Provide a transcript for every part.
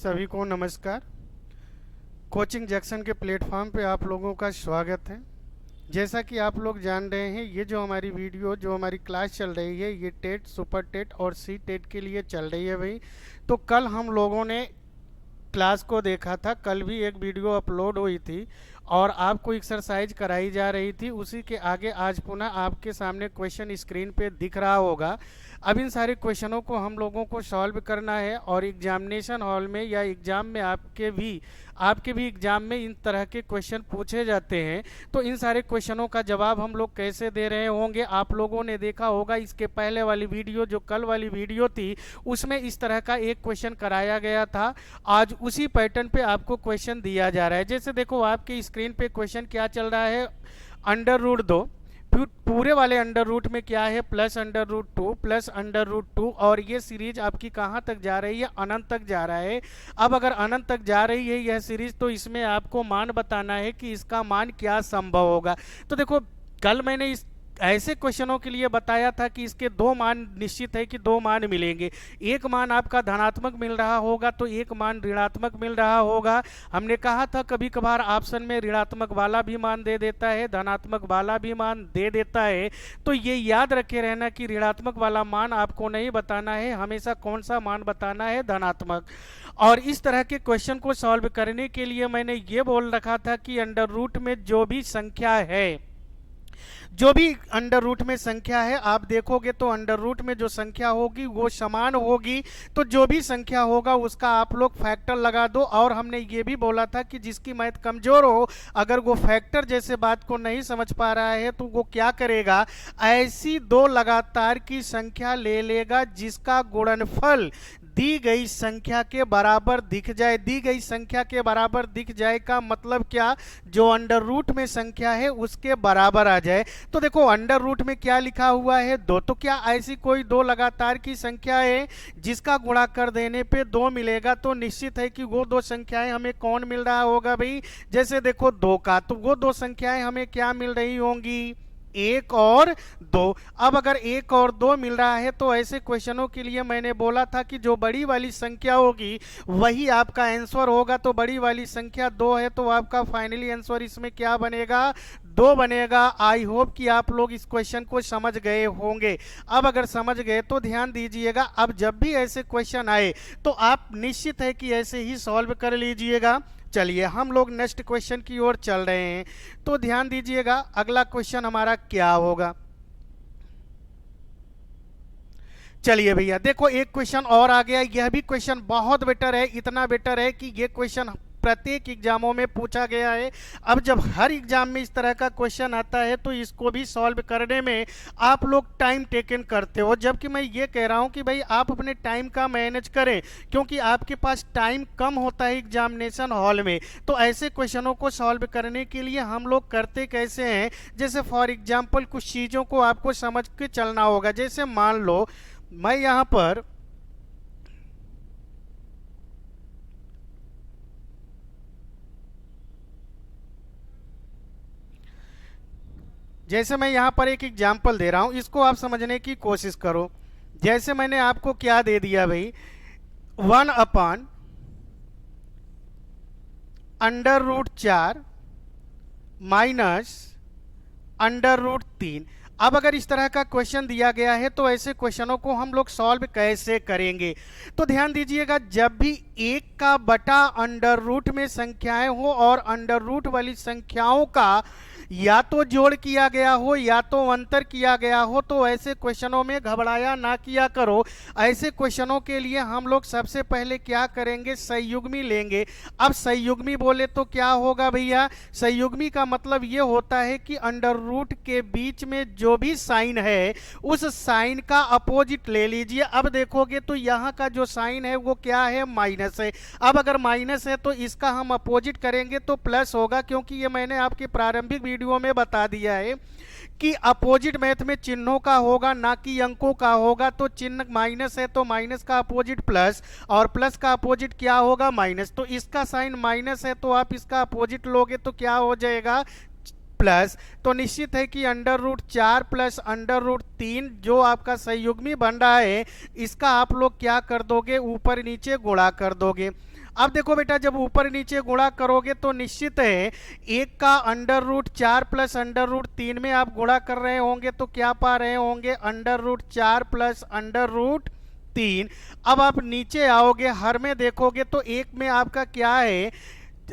सभी को नमस्कार। कोचिंग जंक्शन के प्लेटफॉर्म पे आप लोगों का स्वागत है। जैसा कि आप लोग जान रहे हैं, ये जो हमारी वीडियो जो हमारी क्लास चल रही है, ये टेट, सुपर टेट और सी टेट के लिए चल रही है भाई। तो कल हम लोगों ने क्लास को देखा था, कल भी एक वीडियो अपलोड हुई थी और आपको एक्सरसाइज कराई जा रही थी। उसी के आगे आज पुनः आपके सामने क्वेश्चन स्क्रीन पे दिख रहा होगा। अब इन सारे क्वेश्चनों को हम लोगों को सॉल्व करना है और एग्जामिनेशन हॉल में या एग्जाम में आपके भी एग्जाम में इन तरह के क्वेश्चन पूछे जाते हैं। तो इन सारे क्वेश्चनों का जवाब हम लोग कैसे दे रहे होंगे, आप लोगों ने देखा होगा इसके पहले वाली वीडियो, जो कल वाली वीडियो थी, उसमें इस तरह का एक क्वेश्चन कराया गया था। आज उसी पैटर्न पे आपको क्वेश्चन दिया जा रहा है। जैसे देखो आपके स्क्रीन पे क्वेश्चन क्या चल रहा है, अंडर रूट 2, पूरे वाले अंडर रूट में क्या है, plus under root 2 plus under root 2, और ये सीरीज आपकी कहाँ तक जा रही है, अनंत तक जा रहा है। अब अगर अनंत तक जा रही है यह सीरीज, तो इसमें आपको मान बताना है कि इसका मान क्या संभव होगा। तो देखो कल मैंने इस ऐसे क्वेश्चनों के लिए बताया था कि इसके दो मान निश्चित है कि दो मान मिलेंगे। एक मान आपका धनात्मक मिल रहा होगा तो एक मान ऋणात्मक मिल रहा होगा। हमने कहा था कभी कभार ऑप्शन में ऋणात्मक वाला भी मान दे देता है, धनात्मक वाला भी मान दे देता है। तो ये याद रखे रहना कि ऋणात्मक वाला मान आपको नहीं बताना है, हमेशा कौन सा मान बताना है, धनात्मक। और इस तरह के क्वेश्चन को सॉल्व करने के लिए मैंने ये बोल रखा था कि अंडर रूट में जो भी संख्या है, जो भी अंडर रूट में संख्या है, आप देखोगे तो अंडर रूट में जो संख्या होगी वो समान होगी। तो जो भी संख्या होगा उसका आप लोग फैक्टर लगा दो। और हमने ये भी बोला था कि जिसकी मैथ कमजोर हो, अगर वो फैक्टर जैसे बात को नहीं समझ पा रहा है तो वो क्या करेगा, ऐसी दो लगातार की संख्या ले लेगा जिसका गुणनफल दी गई संख्या के बराबर दिख जाए। दी गई संख्या के बराबर दिख जाए का मतलब क्या, जो अंडर रूट में संख्या है उसके बराबर आ जाए। तो देखो अंडर रूट में क्या लिखा हुआ है, दो। तो क्या ऐसी कोई दो लगातार की संख्या है जिसका गुणा कर देने पे दो मिलेगा? तो निश्चित है कि वो दो संख्याएं हमें कौन मिल रहा होगा भाई। जैसे देखो दो का, तो वो दो संख्याएं हमें क्या मिल रही होंगी, एक और दो। अब अगर एक और दो मिल रहा है तो ऐसे क्वेश्चनों के लिए मैंने बोला था कि जो बड़ी वाली संख्या होगी वही आपका आंसर होगा। तो बड़ी वाली संख्या दो है तो आपका फाइनली आंसर इसमें क्या बनेगा, दो बनेगा। आई होप कि आप लोग इस क्वेश्चन को समझ गए होंगे। अब अगर समझ गए तो ध्यान दीजिएगा, अब जब भी ऐसे क्वेश्चन आए तो आप निश्चित है कि ऐसे ही सॉल्व कर लीजिएगा। चलिए हम लोग नेक्स्ट क्वेश्चन की ओर चल रहे हैं। तो ध्यान दीजिएगा अगला क्वेश्चन हमारा क्या होगा। चलिए भैया देखो एक क्वेश्चन और आ गया। यह भी क्वेश्चन बहुत बेटर है, इतना बेटर है कि यह क्वेश्चन प्रत्येक एग्जामों में पूछा गया है। अब जब हर एग्जाम में इस तरह का क्वेश्चन आता है तो इसको भी सॉल्व करने में आप लोग टाइम टेकन करते हो, जबकि मैं ये कह रहा हूं कि भाई आप अपने टाइम का मैनेज करें, क्योंकि आपके पास टाइम कम होता है एग्जामिनेशन हॉल में। तो ऐसे क्वेश्चनों को सॉल्व करने के लिए हम लोग करते कैसे हैं, जैसे फॉर एग्जाम्पल कुछ चीज़ों को आपको समझ के चलना होगा। जैसे मान लो मैं यहाँ पर एक एग्जाम्पल दे रहा हूं, इसको आप समझने की कोशिश करो। जैसे मैंने आपको क्या दे दिया भाई, 1/√4 माइनस √3। अब अगर इस तरह का क्वेश्चन दिया गया है तो ऐसे क्वेश्चनों को हम लोग सॉल्व कैसे करेंगे। तो ध्यान दीजिएगा, जब भी एक का बटा अंडर रूट में संख्याएं हो और अंडर रूट वाली संख्याओं का या तो जोड़ किया गया हो या तो अंतर किया गया हो, तो ऐसे क्वेश्चनों में घबराया ना किया करो। ऐसे क्वेश्चनों के लिए हम लोग सबसे पहले क्या करेंगे, संयुग्मी लेंगे। अब संयुग्मी बोले तो क्या होगा भैया, संयुग्मी का मतलब ये होता है कि अंडर रूट के बीच में जो भी साइन है उस साइन का अपोजिट ले लीजिए। अब देखोगे तो यहाँ का जो साइन है वो क्या है, माइनस है। अब अगर माइनस है तो इसका हम अपोजिट करेंगे तो प्लस होगा, क्योंकि ये मैंने आपके प्रारंभिक वीडियो में बता दिया है कि अपोजिट मैथ में चिन्हों का होगा ना कि अंकों का होगा। तो चिन्ह माइनस है तो माइनस का अपोजिट प्लस, और प्लस का अपोजिट क्या होगा, माइनस। तो इसका साइन माइनस है तो आप इसका अपोजिट लोगे तो क्या हो जाएगा, प्लस। तो निश्चित है कि √4 प्लस √3 जो आपका संयुग्मी बन रहा है, इसका आप लोग क्या कर दोगे, ऊपर नीचे गुणा कर दोगे। अब देखो बेटा, जब ऊपर नीचे गुणा करोगे तो निश्चित है एक का under root 4 plus under root 3 में आप गुणा कर रहे होंगे तो क्या पा रहे होंगे, under root 4 plus under root 3। अब आप नीचे आओगे, हर में देखोगे तो एक में आपका क्या है,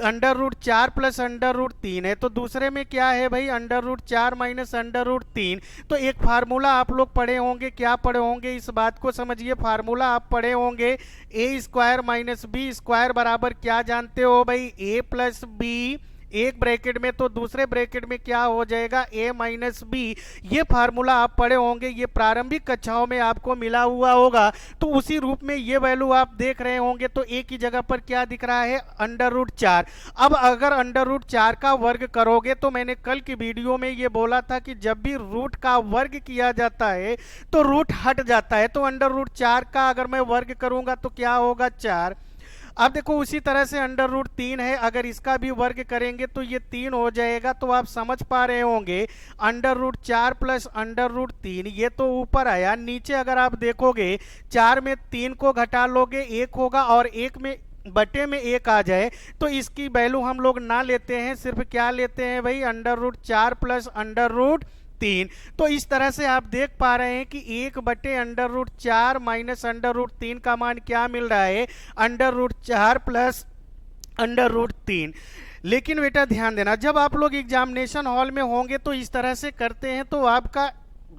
under root 4 plus under root 3 है, तो दूसरे में क्या है भाई, under root 4 minus under root 3। तो एक फार्मूला आप लोग पढ़े होंगे, क्या पढ़े होंगे, इस बात को समझिए, फार्मूला आप पढ़े होंगे ए स्क्वायर माइनस बी स्क्वायर बराबर क्या जानते हो भाई, ए प्लस बी एक ब्रैकेट में, तो दूसरे ब्रैकेट में क्या हो जाएगा, ए माइनस बी। ये फार्मूला आप पढ़े होंगे, ये प्रारंभिक कक्षाओं में आपको मिला हुआ होगा। तो उसी रूप में ये वैल्यू आप देख रहे होंगे, तो ए की जगह पर क्या दिख रहा है, अंडर रूट 4। अब अगर अंडर रूट 4 का वर्ग करोगे, तो मैंने कल की वीडियो में ये बोला था कि जब भी रूट का वर्ग किया जाता है तो रूट हट जाता है। तो अंडर रूट 4 का अगर मैं वर्ग करूंगा तो क्या होगा, 4। अब देखो उसी तरह से अंडर रूट 3 है, अगर इसका भी वर्ग करेंगे तो ये 3 हो जाएगा। तो आप समझ पा रहे होंगे under root 4 plus under root 3, ये तो ऊपर आया, नीचे अगर आप देखोगे 4 में 3 को घटा लोगे 1 होगा, और 1 में बटे में 1 आ जाए तो इसकी वैल्यू हम लोग ना लेते हैं, सिर्फ क्या लेते हैं भाई, under root 4 plus under root 3। तो इस तरह से आप देख पा रहे हैं कि 1 बटे under root 4 minus under root 3 का मान क्या मिल रहा है, under root 4 plus under root 3। लेकिन बेटा ध्यान देना, जब आप लोग एग्जामिनेशन हॉल में होंगे तो इस तरह से करते हैं तो आपका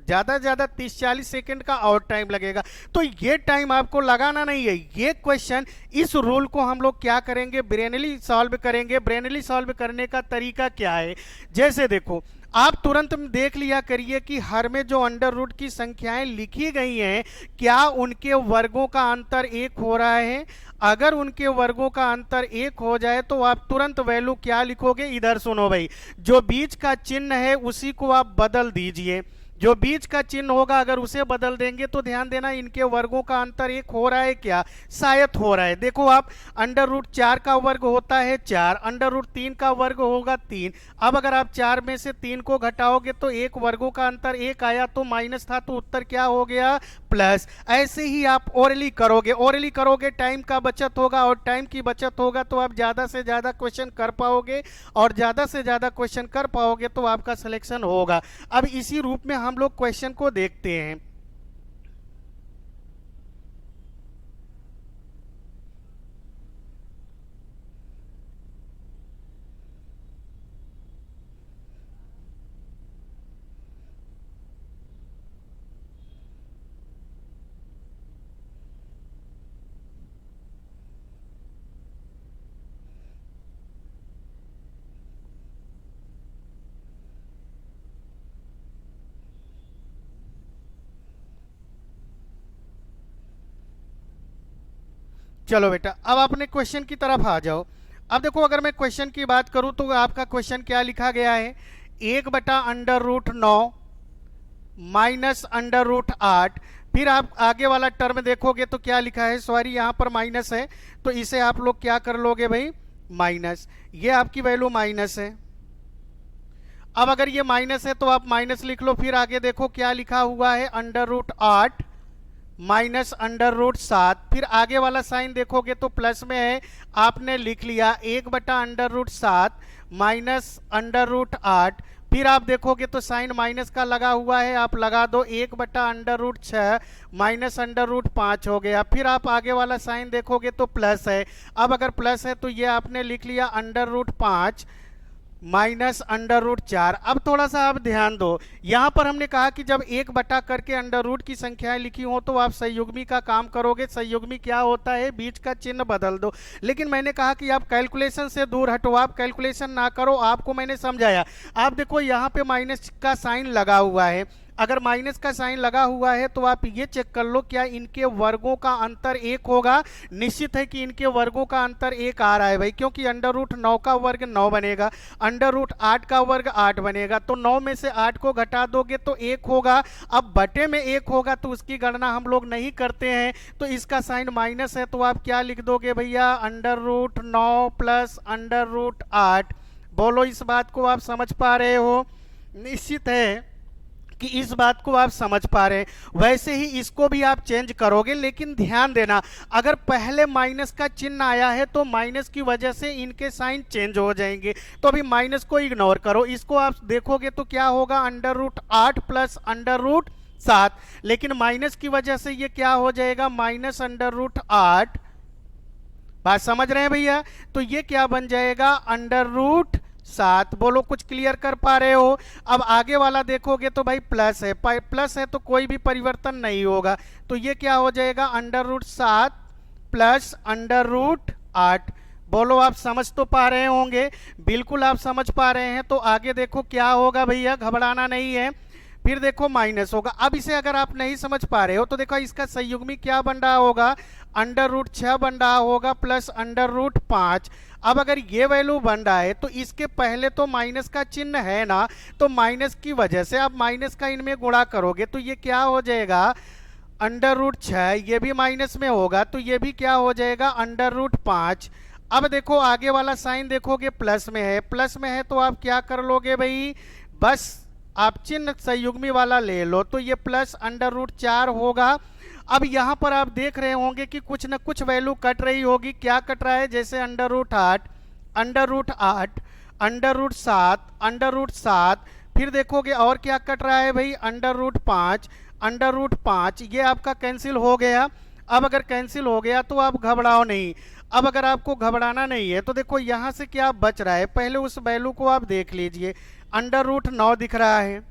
ज़्यादा से ज़्यादा 30-40 सेकेंड का और टाइम लगेगा। तो ये टाइम आपको लगाना नहीं है, ये क्वेश्चन, इस रूल को हम लोग क्या करेंगे, ब्रेनली सॉल्व करेंगे। ब्रेनली सॉल्व करने का तरीका क्या है, जैसे देखो आप तुरंत देख लिया करिए कि हर में जो अंडर रूट की संख्याएं लिखी गई हैं, क्या उनके वर्गों का अंतर 1 हो रहा है। अगर उनके वर्गों का अंतर 1 हो जाए तो आप तुरंत वैल्यू क्या लिखोगे, इधर सुनो भाई, जो बीच का चिन्ह है उसी को आप बदल दीजिए। जो बीच का चिन्ह होगा अगर उसे बदल देंगे तो ध्यान देना इनके वर्गों का अंतर 1 हो रहा है क्या, शायद हो रहा है। देखो आप, अंडर रूट 4 का वर्ग होता है 4, अंडर रूट 3 का वर्ग होगा 3। अब अगर आप 4 में से 3 को घटाओगे तो एक वर्गों का अंतर 1 आया, तो माइनस था तो उत्तर क्या हो गया, प्लस। ऐसे ही आप ओरली करोगे, ओरली करोगे टाइम का बचत होगा, और टाइम की बचत होगा तो आप ज़्यादा से ज़्यादा क्वेश्चन कर पाओगे, और ज़्यादा से ज़्यादा क्वेश्चन कर पाओगे तो आपका सिलेक्शन होगा। अब इसी रूप में हम लोग क्वेश्चन को देखते हैं। चलो बेटा, अब अपने क्वेश्चन की तरफ आ जाओ। अब देखो अगर मैं क्वेश्चन की बात करूं तो आपका क्वेश्चन क्या लिखा गया है, 1/√9 माइनस अंडर रूट 8। फिर आप आगे वाला टर्म देखोगे तो क्या लिखा है, सॉरी यहाँ पर माइनस है, तो इसे आप लोग क्या कर लोगे भाई, माइनस। ये आपकी वैल्यू माइनस है। अब अगर ये माइनस है तो आप माइनस लिख लो। फिर आगे देखो क्या लिखा हुआ है, under root 8 minus under root 7। फिर आगे वाला साइन देखोगे तो प्लस में है, आपने लिख लिया 1/√7 माइनस अंडर रूट 8। फिर आप देखोगे तो साइन माइनस का लगा हुआ है, आप लगा दो 1/√6 माइनस अंडर रूट 5 हो गया। फिर आप आगे वाला साइन देखोगे तो प्लस है, अब अगर प्लस है तो ये आपने लिख लिया under root 5 minus under root 4। अब थोड़ा सा आप ध्यान दो, यहाँ पर हमने कहा कि जब 1 बटा करके अंडर रूट की संख्याएं लिखी हो तो आप संयुग्मी का काम करोगे। संयुग्मी क्या होता है, बीच का चिन्ह बदल दो। लेकिन मैंने कहा कि आप कैलकुलेशन से दूर हटो, आप कैलकुलेशन ना करो, आपको मैंने समझाया। आप देखो यहाँ पे माइनस का साइन लगा हुआ है, अगर माइनस का साइन लगा हुआ है तो आप ये चेक कर लो क्या इनके वर्गों का अंतर 1 होगा। निश्चित है कि इनके वर्गों का अंतर 1 आ रहा है भाई, क्योंकि अंडर रूट 9 का वर्ग 9 बनेगा, अंडर रूट 8 का वर्ग 8 बनेगा, तो 9 में से 8 को घटा दोगे तो 1 होगा। अब बटे में 1 होगा तो उसकी गणना हम लोग नहीं करते हैं, तो इसका साइन माइनस है, तो आप क्या लिख दोगे भैया, under root 9 plus under root 8। बोलो इस बात को आप समझ पा रहे हो। निश्चित है कि इस बात को आप समझ पा रहे हैं। वैसे ही इसको भी आप चेंज करोगे, लेकिन ध्यान देना अगर पहले माइनस का चिन्ह आया है तो माइनस की वजह से इनके साइन चेंज हो जाएंगे। तो अभी माइनस को इग्नोर करो, इसको आप देखोगे तो क्या होगा, √8 प्लस √7, लेकिन माइनस की वजह से ये क्या हो जाएगा, माइनस √8। बात समझ रहे हैं भैया? तो ये क्या बन जाएगा, √7। बोलो कुछ क्लियर कर पा रहे हो? अब आगे वाला देखोगे तो भाई प्लस है, प्लस है तो कोई भी परिवर्तन नहीं होगा, तो ये क्या हो जाएगा, √7 प्लस √8। बोलो आप समझ तो पा रहे होंगे? बिल्कुल आप समझ पा रहे हैं। तो आगे देखो क्या होगा भैया, घबराना नहीं है। फिर देखो माइनस होगा। अब इसे अगर आप नहीं समझ पा रहे हो तो देखो इसका संयुग्मी क्या बन रहा होगा, √6 बन रहा होगा प्लस √5। अब अगर ये वैल्यू बन रहा है तो इसके पहले तो माइनस का चिन्ह है ना, तो माइनस की वजह से आप माइनस का इनमें गुणा करोगे तो ये क्या हो जाएगा, √6। ये भी माइनस में होगा तो ये भी क्या हो जाएगा, √5। अब देखो आगे वाला साइन देखोगे प्लस में है, प्लस में है तो आप क्या कर लोगे भाई, बस आप चिन्ह संयुग्मी वाला ले लो, तो ये प्लस √4 होगा। अब यहाँ पर आप देख रहे होंगे कि कुछ न कुछ वैल्यू कट रही होगी। क्या कट रहा है, जैसे √8, √8, √7, √7। फिर देखोगे और क्या कट रहा है भाई, √5, √5। ये आपका कैंसिल हो गया। अब अगर कैंसिल हो गया तो आप घबराओ नहीं। अब अगर आपको घबराना नहीं है तो देखो यहाँ से क्या बच रहा है, पहले उस वैल्यू को आप देख लीजिए। √9 दिख रहा है,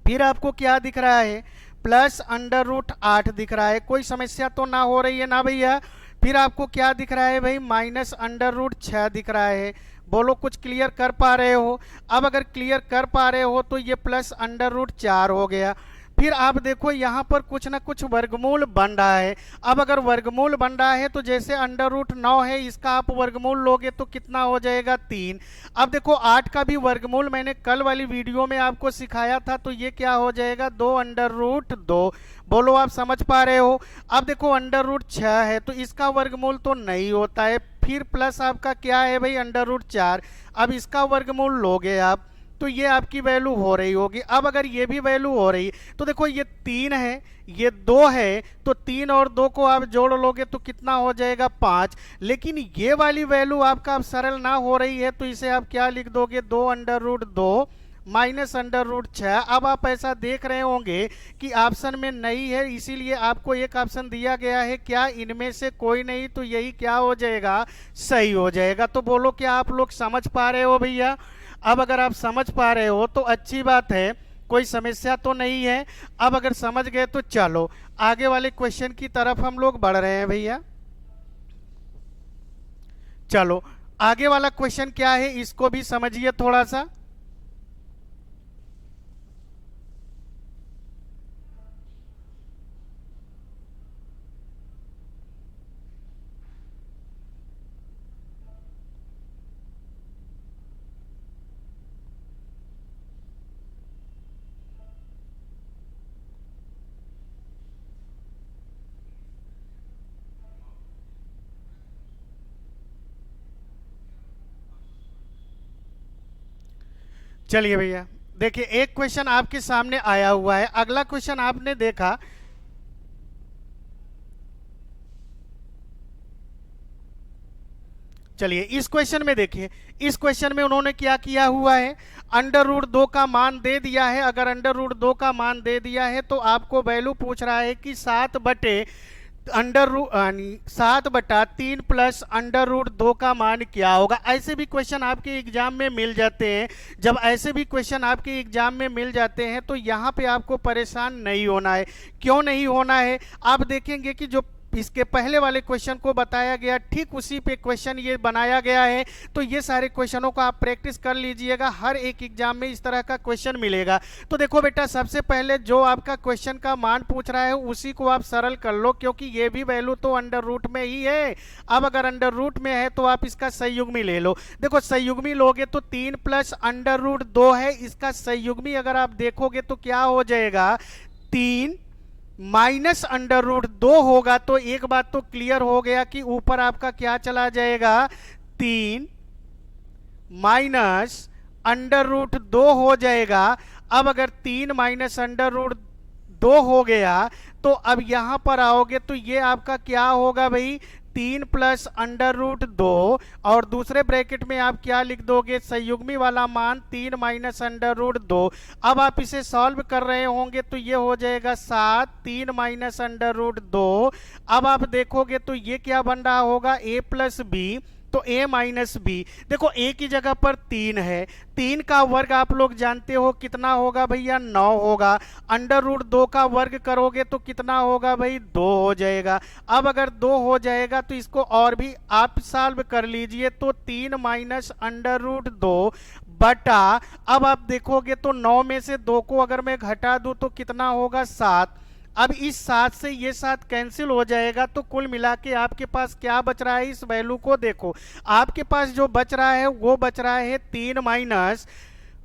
फिर आपको क्या दिख रहा है, प्लस √8 दिख रहा है। कोई समस्या तो ना हो रही है ना भैया? फिर आपको क्या दिख रहा है भाई, माइनस √6 दिख रहा है। बोलो कुछ क्लियर कर पा रहे हो? अब अगर क्लियर कर पा रहे हो तो ये प्लस √4 हो गया। फिर आप देखो यहाँ पर कुछ ना कुछ वर्गमूल बन रहा है। अब अगर वर्गमूल बन रहा है तो जैसे √9 है, इसका आप वर्गमूल लोगे तो कितना हो जाएगा, 3। अब देखो 8 का भी वर्गमूल मैंने कल वाली वीडियो में आपको सिखाया था, तो ये क्या हो जाएगा, 2√2। बोलो आप समझ पा रहे हो? अब देखो √6 है तो इसका वर्गमूल तो नहीं होता है। फिर प्लस आपका क्या है भाई, √4। अब इसका वर्गमूल लोगे आप तो ये आपकी वैल्यू हो रही होगी। अब अगर ये भी वैल्यू हो रही तो देखो ये 3 है, ये 2 है, तो 3 और 2 को आप जोड़ लोगे तो कितना हो जाएगा, 5। लेकिन ये वाली वैल्यू आपका अब सरल ना हो रही है तो इसे आप क्या लिख दोगे, 2√2 माइनस √6। अब आप ऐसा देख रहे होंगे कि ऑप्शन में नहीं है, इसीलिए आपको एक ऑप्शन दिया गया है, क्या इनमें से कोई नहीं, तो यही क्या हो जाएगा, सही हो जाएगा। तो बोलो क्या आप लोग समझ पा रहे हो भैया? अब अगर आप समझ पा रहे हो तो अच्छी बात है, कोई समस्या तो नहीं है। अब अगर समझ गए तो चलो आगे वाले क्वेश्चन की तरफ हम लोग बढ़ रहे हैं भैया। चलो आगे वाला क्वेश्चन क्या है, इसको भी समझिए थोड़ा सा। चलिए भैया देखिए, एक क्वेश्चन आपके सामने आया हुआ है। अगला क्वेश्चन आपने देखा, चलिए इस क्वेश्चन में देखिए, इस क्वेश्चन में उन्होंने क्या किया हुआ है, √2 का मान दे दिया है। अगर √2 का मान दे दिया है तो आपको वैल्यू पूछ रहा है कि 7/3 प्लस √2 का मान क्या होगा। ऐसे भी क्वेश्चन आपके एग्जाम में मिल जाते हैं। जब ऐसे भी क्वेश्चन आपके एग्जाम में मिल जाते हैं तो यहाँ पे आपको परेशान नहीं होना है। क्यों नहीं होना है, आप देखेंगे कि जो इसके पहले वाले क्वेश्चन को बताया गया ठीक उसी पे क्वेश्चन ये बनाया गया है। तो ये सारे क्वेश्चनों को आप प्रैक्टिस कर लीजिएगा, हर एक एग्जाम में इस तरह का क्वेश्चन मिलेगा। तो देखो बेटा, सबसे पहले जो आपका क्वेश्चन का मान पूछ रहा है उसी को आप सरल कर लो, क्योंकि ये भी वैल्यू तो √, में ही है। अब अगर √, में है तो आप इसका संयुग्मी ले लो। देखो संयुग्मी लोगे तो 3 प्लस √2 है, इसका संयुग्मी अगर आप देखोगे तो क्या हो जाएगा, 3 माइनस √2 होगा। तो एक बात तो क्लियर हो गया कि ऊपर आपका क्या चला जाएगा, 3 माइनस √2 हो जाएगा। अब अगर 3 माइनस अंडर रूट 2 हो गया तो अब यहां पर आओगे तो ये आपका क्या होगा भाई, 3 प्लस अंडर रूट 2, और दूसरे ब्रैकेट में आप क्या लिख दोगे, संयुग्मी वाला मान 3 माइनस अंडर रूट 2। अब आप इसे सॉल्व कर रहे होंगे तो ये हो जाएगा 7, 3 माइनस अंडर रूट 2। अब आप देखोगे तो ये क्या बन रहा होगा, a प्लस बी, तो a माइनस बी। देखो a की जगह पर 3 है, 3 का वर्ग आप लोग जानते हो कितना होगा भैया, 9 होगा। अंडर रूट 2 का वर्ग करोगे तो कितना होगा भाई, 2 हो जाएगा। अब अगर 2 हो जाएगा तो इसको और भी आप सॉल्व कर लीजिए, तो 3 माइनस अंडर रूट 2 बटा, अब आप देखोगे तो 9 में से 2 को अगर मैं घटा दूं तो कितना होगा, 7। अब इस 7 से ये 7 कैंसिल हो जाएगा, तो कुल मिला के आपके पास क्या बच रहा है, इस वैल्यू को देखो, आपके पास जो बच रहा है वो बच रहा है 3 माइनस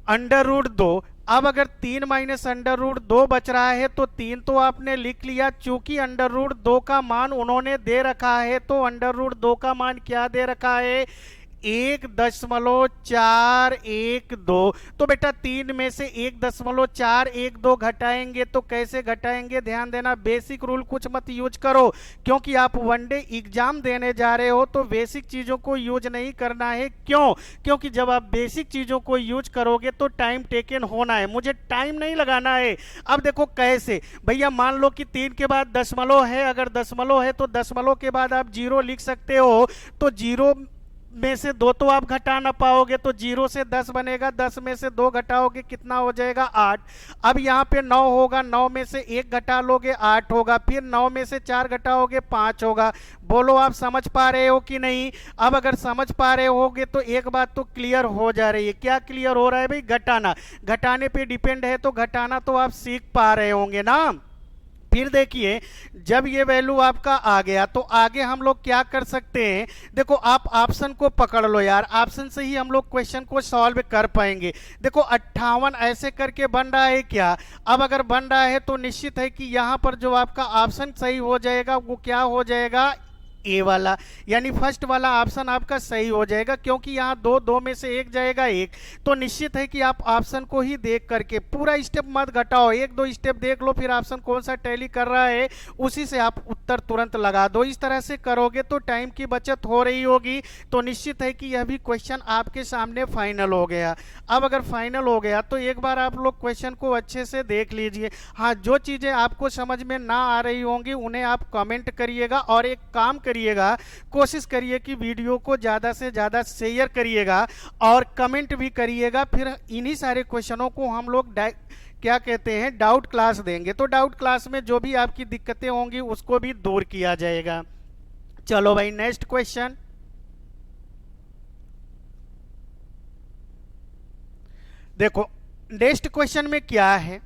अंडर रूट 2। अब अगर 3 माइनस अंडर रूट 2 बच रहा है तो 3 तो आपने लिख लिया, चूंकि अंडर रूट 2 का मान उन्होंने दे रखा है, तो अंडर रूट 2 का मान क्या दे रखा है, 1.412। तो बेटा 3 में से 1.412 घटाएंगे तो कैसे घटाएंगे, ध्यान देना, बेसिक रूल कुछ मत यूज करो, क्योंकि आप वनडे एग्जाम देने जा रहे हो तो बेसिक चीजों को यूज नहीं करना है। क्यों, क्योंकि जब आप बेसिक चीजों को यूज करोगे तो टाइम टेकन होना है, मुझे टाइम नहीं लगाना है। अब देखो कैसे भैया, मान लो कि 3 के बाद दशमलव है, अगर दशमलव है तो दशमलव के बाद आप 0 लिख सकते हो, तो 0 में से 2 तो आप घटा ना पाओगे, तो 0 से 10 बनेगा, 10 में से 2 घटाओगे कितना हो जाएगा, 8। अब यहाँ पे 9 होगा, 9 में से 1 घटा लोगे 8 होगा, फिर 9 में से 4 घटाओगे 5 होगा। बोलो आप समझ पा रहे हो कि नहीं। अब अगर समझ पा रहे होगे तो एक बात तो क्लियर हो जा रही है, क्या क्लियर हो रहा है भाई, घटाना, घटाने पे डिपेंड है, तो घटाना तो आप सीख पा रहे होंगे ना। फिर देखिए, जब ये वैल्यू आपका आ गया तो आगे हम लोग क्या कर सकते हैं, देखो आप ऑप्शन को पकड़ लो यार, ऑप्शन से ही हम लोग क्वेश्चन को सॉल्व कर पाएंगे। देखो 58 ऐसे करके बन रहा है क्या, अब अगर बन रहा है तो निश्चित है कि यहाँ पर जो आपका ऑप्शन सही हो जाएगा वो क्या हो जाएगा, ए वाला, यानी फर्स्ट वाला ऑप्शन आपका सही हो जाएगा, क्योंकि यहाँ 2 में से 1 जाएगा 1, तो निश्चित है कि आप ऑप्शन को ही देख करके, पूरा स्टेप मत घटाओ, 1-2 स्टेप देख लो, फिर ऑप्शन कौन सा टैली कर रहा है उसी से आप उत्तर तुरंत लगा दो। इस तरह से करोगे तो टाइम की बचत हो रही होगी, तो निश्चित है कि यह भी क्वेश्चन आपके सामने फाइनल हो गया। अब अगर फाइनल हो गया तो एक बार आप लोग क्वेश्चन को अच्छे से देख लीजिए। हाँ, जो चीज़ें आपको समझ में ना आ रही होंगी उन्हें आप कमेंट करिएगा, और एक काम करिएगा, कोशिश करिए कि वीडियो को ज़्यादा से ज़्यादा शेयर करिएगा और कमेंट भी करिएगा। फिर इन्हीं सारे क्वेश्चनों को हम लोग क्या कहते हैं, डाउट क्लास देंगे, तो डाउट क्लास में जो भी आपकी दिक्कतें होंगी उसको भी दूर किया जाएगा। चलो भाई, नेक्स्ट क्वेश्चन देखो। नेक्स्ट क्वेश्चन में क्या है,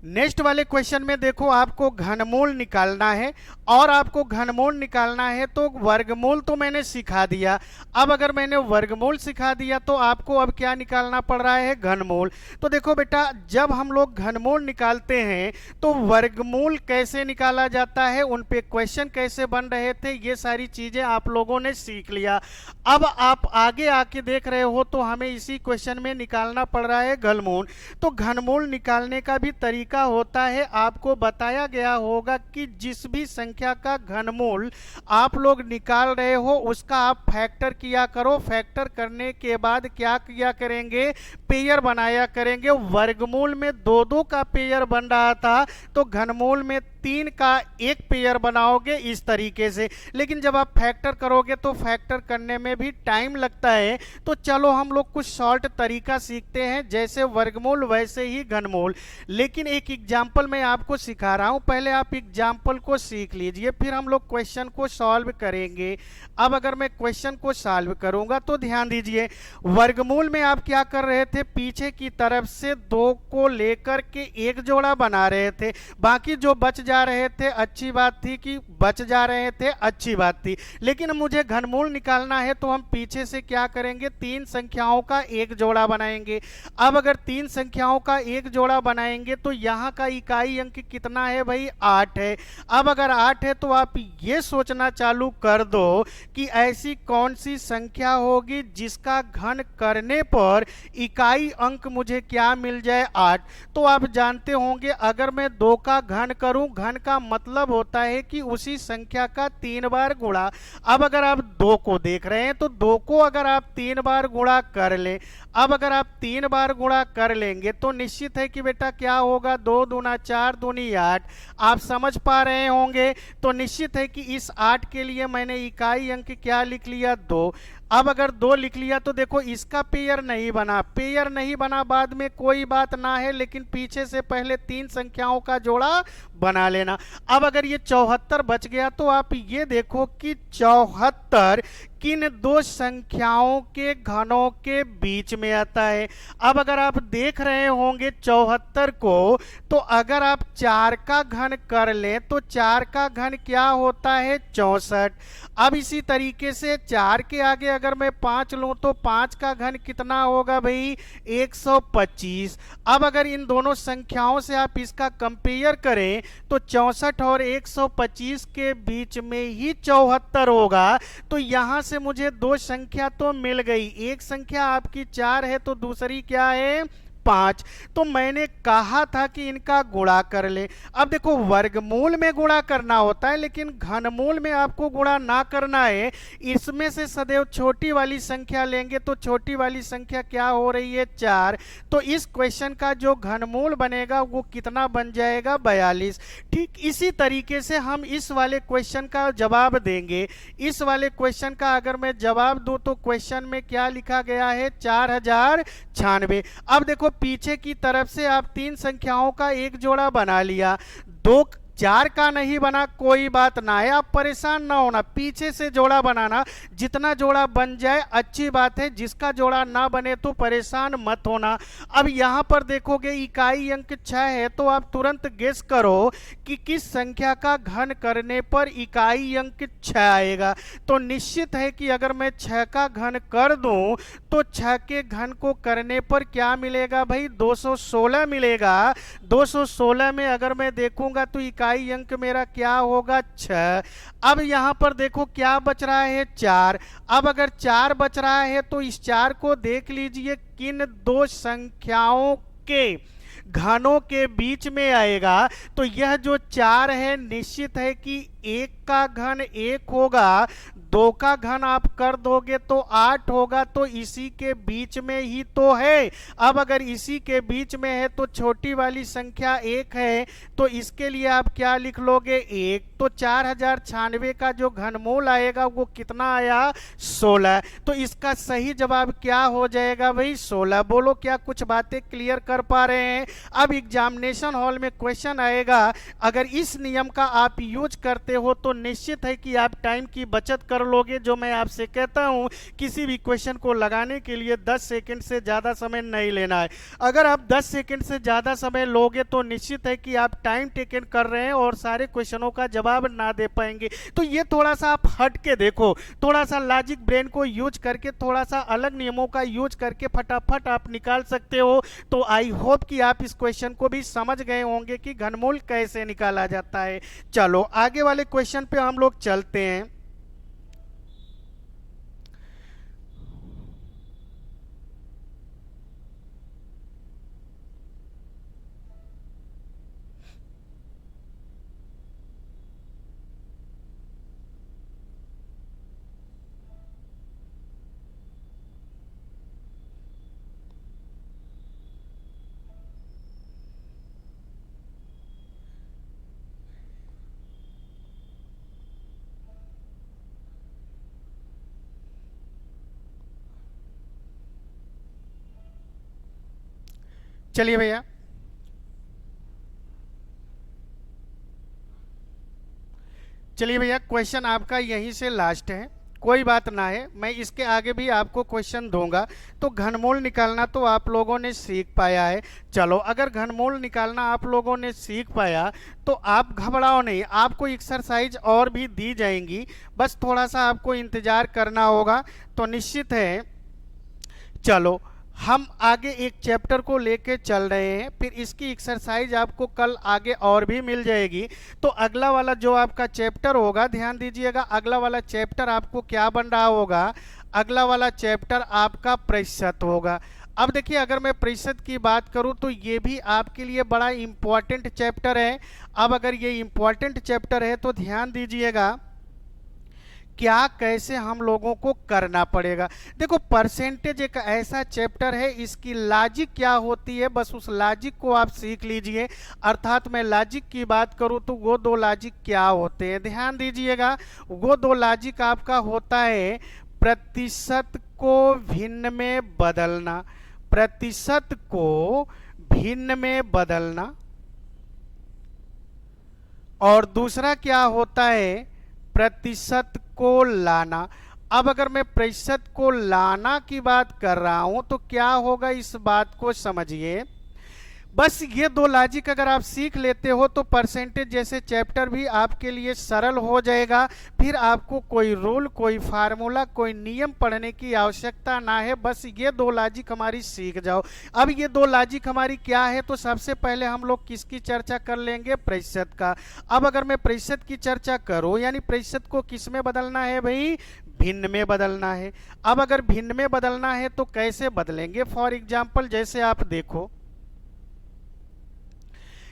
नेक्स्ट वाले क्वेश्चन में देखो आपको घनमूल निकालना है, और आपको घनमूल निकालना है तो वर्गमूल तो मैंने सिखा दिया। अब अगर मैंने वर्गमूल सिखा दिया तो आपको अब क्या निकालना पड़ रहा है, घनमूल। तो देखो बेटा, जब हम लोग घनमूल निकालते हैं तो वर्गमूल कैसे निकाला जाता है, उन पे क्वेश्चन कैसे बन रहे थे, ये सारी चीजें आप लोगों ने सीख लिया। अब आप आगे आके देख रहे हो तो हमें इसी क्वेश्चन में निकालना पड़ रहा है घनमूल। तो घनमूल निकालने का भी तरीका होता है, आपको बताया गया होगा कि जिस भी संख्या का घनमूल आप लोग निकाल रहे हो उसका आप फैक्टर किया करो, फैक्टर करने के बाद क्या किया करेंगे, पेयर बनाया करेंगे। वर्गमूल में 2-2 का पेयर बन रहा था, तो घनमूल में 3 का एक पेयर बनाओगे इस तरीके से। लेकिन जब आप फैक्टर करोगे तो फैक्टर करने में भी टाइम लगता है, तो चलो हम लोग कुछ शॉर्ट तरीका सीखते हैं, जैसे वर्गमूल वैसे ही घनमूल। लेकिन एक एग्जाम्पल मैं आपको सिखा रहा हूं, पहले आप एग्जाम्पल को सीख लीजिए, फिर हम लोग क्वेश्चन को सॉल्व करेंगे। अब अगर मैं क्वेश्चन को सॉल्व करूंगा तो ध्यान दीजिए, वर्गमूल में आप क्या कर रहे थे, पीछे की तरफ से 2 को लेकर के एक जोड़ा बना रहे थे, बाकी जो बच जा रहे थे अच्छी बात थी, कि बच जा रहे थे अच्छी बात थी, लेकिन मुझे घनमूल निकालना है तो हम पीछे से क्या करेंगे, तीन संख्याओं का एक जोड़ा बनाएंगे। अब अगर तीन संख्याओं का एक जोड़ा बनाएंगे तो यहाँ का इकाई अंक कितना है भाई, 8 है। अब अगर 8 है तो आप ये सोचना चालू कर दो कि ऐसी कौन सी संख्या होगी जिसका घन करने पर इकाई अंक मुझे क्या मिल जाए, 8। तो आप जानते होंगे अगर मैं 2 का घन करूं, घन का मतलब होता है कि उसी संख्या का 3 बार गुणा। अब अगर आप 2 को देख रहे हैं तो 2 को अगर आप 3 बार गुणा कर लें, अब अगर आप 3 बार गुणा कर लेंगे तो निश्चित है कि बेटा क्या होगा, 2 दूना 4 दूनी 8। आप समझ पा रहे होंगे। तो निश्चित है कि इस 8 के लिए मैंने इकाई अंक क्या लिख लिया, 2। अब अगर 2 लिख लिया तो देखो इसका पेयर नहीं बना, पेयर नहीं बना बाद में कोई बात ना है, लेकिन पीछे से पहले तीन संख्याओं का जोड़ा बना लेना। अब अगर ये 74 बच गया तो आप ये देखो कि 74 किन दो संख्याओं के घनों के बीच में आता है। अब अगर आप देख रहे होंगे 74 को, तो अगर आप 4 का घन कर लें तो 4 का घन क्या होता है, 64। अब इसी तरीके से 4 के आगे अगर मैं 5 लूं तो 5 का घन कितना होगा भाई, 125। अब अगर इन दोनों संख्याओं से आप इसका कंपेयर करें तो 64 और 125 के बीच में ही 74 होगा। तो यहां से मुझे दो संख्या तो मिल गई, एक संख्या आपकी 4 है तो दूसरी क्या है, 5। तो मैंने कहा था कि इनका गुणा कर ले। अब देखो वर्गमूल में गुणा करना होता है लेकिन घनमूल में आपको गुणा ना करना है। इसमें से सदैव छोटी वाली संख्या लेंगे तो छोटी वाली संख्या क्या हो रही है, 4। तो इस क्वेश्चन का जो घनमूल बनेगा वो कितना बन जाएगा, 42। ठीक इसी तरीके से हम इस वाले क्वेश्चन का जवाब देंगे। इस वाले क्वेश्चन का अगर मैं जवाब दूं तो क्वेश्चन में क्या लिखा गया है, 4096। अब देखो पीछे की तरफ से आप तीन संख्याओं का एक जोड़ा बना लिया, 2 4 का नहीं बना कोई बात ना है, आप परेशान ना होना, पीछे से जोड़ा बनाना, जितना जोड़ा बन जाए अच्छी बात है, जिसका जोड़ा ना बने तो परेशान मत होना। अब यहां पर देखोगे इकाई अंक 6 है तो आप तुरंत गेस करो कि किस संख्या का घन करने पर इकाई अंक 6 आएगा। तो निश्चित है कि अगर मैं 6 का घन कर दूं तो 6 के घन को करने पर क्या मिलेगा भाई, 216 मिलेगा। 216 में अगर मैं देखूंगा तो इकाई अंक मेरा क्या होगा, 6। अब यहां पर देखो क्या बच रहा है, 4। अब अगर 4 बच रहा है तो इस 4 को देख लीजिए किन दो संख्याओं के घनों के बीच में आएगा। तो यह जो 4 है निश्चित है कि 1 का घन 1 होगा, 2 का घन आप कर दोगे तो 8 होगा, तो इसी के बीच में ही तो है। अब अगर इसी के बीच में है तो छोटी वाली संख्या 1 है, तो इसके लिए आप क्या लिख लोगे, 1। तो 4096 का जो घनमूल आएगा वो कितना आया, 16। तो इसका सही जवाब क्या हो जाएगा भाई, 16। बोलो क्या कुछ बातें क्लियर कर पा रहे हैं। अब एग्जामिनेशन हॉल में क्वेश्चन आएगा, अगर इस नियम का आप यूज करते हो तो निश्चित है कि आप टाइम की बचत कर लोगे। जो मैं आपसे कहता हूं किसी भी क्वेश्चन को लगाने के लिए 10 सेकंड से ज़्यादा समय नहीं लेना है। अगर आप 10 सेकंड से ज़्यादा समय लोगे तो निश्चित है कि आप टाइम टेकन कर रहे हैं और सारे क्वेश्चनों का जवाब ना दे पाएंगे। तो ये थोड़ा सा आप हट के देखो, थोड़ा सा लॉजिक ब्रेन को यूज करके, थोड़ा सा अलग नियमों का यूज करके फटाफट आप निकाल सकते हो। तो आई होप कि आप इस क्वेश्चन को भी समझ गए होंगे कि घनमूल कैसे निकाला जाता है। चलो आगे वाले क्वेश्चन पे हम लोग चलते हैं। चलिए भैया, क्वेश्चन आपका यहीं से लास्ट है। कोई बात ना है, मैं इसके आगे भी आपको क्वेश्चन दूंगा। तो घनमूल निकालना तो आप लोगों ने सीख पाया है। चलो, अगर घनमूल निकालना आप लोगों ने सीख पाया तो आप घबराओ नहीं, आपको एक्सरसाइज और भी दी जाएंगी, बस थोड़ा सा आपको इंतजार करना होगा। तो निश्चित है, चलो हम आगे एक चैप्टर को लेके चल रहे हैं, फिर इसकी एक्सरसाइज आपको कल आगे और भी मिल जाएगी। तो अगला वाला जो आपका चैप्टर होगा, ध्यान दीजिएगा, अगला वाला चैप्टर आपको क्या बन रहा होगा, अगला वाला चैप्टर आपका प्रतिशत होगा। अब देखिए, अगर मैं प्रतिशत की बात करूं तो ये भी आपके लिए बड़ा इंपॉर्टेंट चैप्टर है। अब अगर ये इंपॉर्टेंट चैप्टर है तो ध्यान दीजिएगा क्या कैसे हम लोगों को करना पड़ेगा। देखो, परसेंटेज एक ऐसा चैप्टर है, इसकी लॉजिक क्या होती है, बस उस लॉजिक को आप सीख लीजिए। अर्थात मैं लॉजिक की बात करूं तो वो दो लॉजिक क्या होते हैं, ध्यान दीजिएगा। वो दो लॉजिक आपका होता है प्रतिशत को भिन्न में बदलना, प्रतिशत को भिन्न में बदलना, और दूसरा क्या होता है, प्रतिशत को लाना। अब अगर मैं प्रतिशत को लाना की बात कर रहा हूं तो क्या होगा, इस बात को समझिए। बस ये दो लॉजिक अगर आप सीख लेते हो तो परसेंटेज जैसे चैप्टर भी आपके लिए सरल हो जाएगा। फिर आपको कोई रूल, कोई फार्मूला, कोई नियम पढ़ने की आवश्यकता ना है, बस ये दो लॉजिक हमारी सीख जाओ। अब ये दो लॉजिक हमारी क्या है, तो सबसे पहले हम लोग किसकी चर्चा कर लेंगे, प्रतिशत का। अब अगर मैं प्रतिशत की चर्चा करूं, यानी प्रतिशत को किस में बदलना है भाई, भिन्न में बदलना है। अब अगर भिन्न में बदलना है तो कैसे बदलेंगे, फॉर एग्जाम्पल जैसे आप देखो,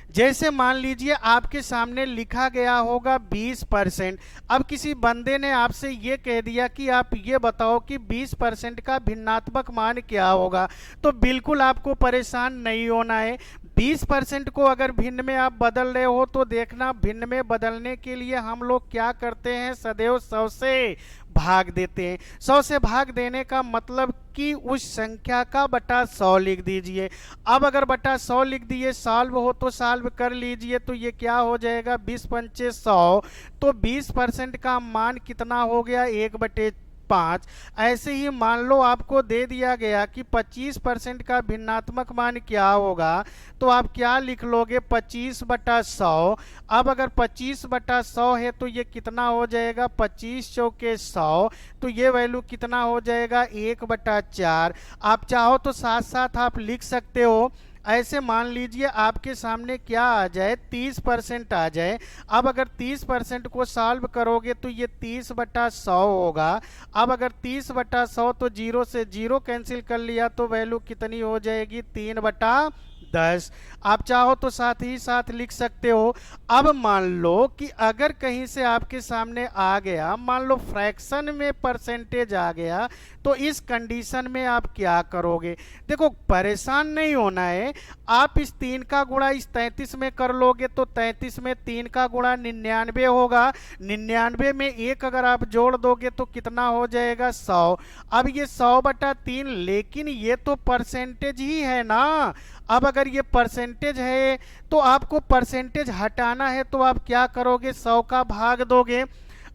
जैसे मान लीजिए आपके सामने लिखा गया होगा 20%। अब किसी बंदे ने आपसे ये कह दिया कि आप ये बताओ कि 20% का भिन्नात्मक मान क्या होगा, तो बिल्कुल आपको परेशान नहीं होना है। 20% को अगर भिन्न में आप बदल रहे हो तो देखना, भिन्न में बदलने के लिए हम लोग क्या करते हैं, सदैव 100 से भाग देते हैं। 100 से भाग देने का मतलब कि उस संख्या का बटा 100 लिख दीजिए। अब अगर बटा 100 लिख दिए, सॉल्व हो तो सॉल्व कर लीजिए, तो ये क्या हो जाएगा, 20 पंचे 100, तो 20% का मान कितना हो गया, 1/5। ऐसे ही मान लो आपको दे दिया गया कि 25% का भिन्नात्मक मान क्या होगा, तो आप क्या लिख लोगे, 25/100। अब अगर 25/100 है तो ये कितना हो जाएगा, 25 चौके 100, तो ये वैल्यू कितना हो जाएगा, 1/4। आप चाहो तो साथ साथ आप लिख सकते हो। ऐसे मान लीजिए आपके सामने क्या आ जाए, 30% आ जाए। अब अगर 30% को सॉल्व करोगे तो ये 30/100 होगा। अब अगर 30/100 तो 0 से 0 कैंसिल कर लिया तो वैल्यू कितनी हो जाएगी, 3/10। आप चाहो तो साथ ही साथ लिख सकते हो। अब मान लो कि अगर कहीं से आपके सामने आ गया, मान लो फ्रैक्शन में परसेंटेज आ गया, तो इस कंडीशन में आप क्या करोगे। देखो, परेशान नहीं होना है, आप इस 3 का गुणा इस 33 में कर लोगे तो 33 में 3 का गुणा 99 होगा। 99 में 1 अगर आप जोड़ दोगे तो कितना हो जाएगा, 100। अब ये 100/3, लेकिन ये तो परसेंटेज ही है ना। अब अगर ये परसेंटेज है तो आपको परसेंटेज हटाना है, तो आप क्या करोगे, 100 का भाग दोगे।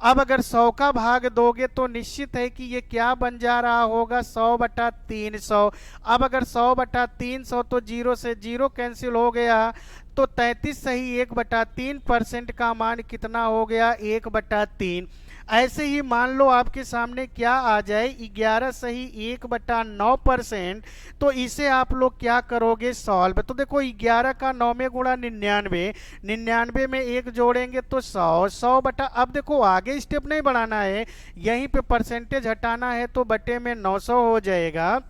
अब अगर 100 का भाग दोगे तो निश्चित है कि ये क्या बन जा रहा होगा, 100/300। अब अगर 100/300 तो 0 से 0 कैंसिल हो गया, तो 33 सही 1/3% का मान कितना हो गया, 1/3। ऐसे ही मान लो आपके सामने क्या आ जाए, 11 सही 1/9%, तो इसे आप लोग क्या करोगे, सॉल्व। तो देखो, 11 का 9 में गुणा 99, 99 में 1 जोड़ेंगे तो 100, 100 अब देखो आगे स्टेप नहीं बढ़ाना है, यहीं पे परसेंटेज हटाना है, तो बटे में 900 हो जाएगा।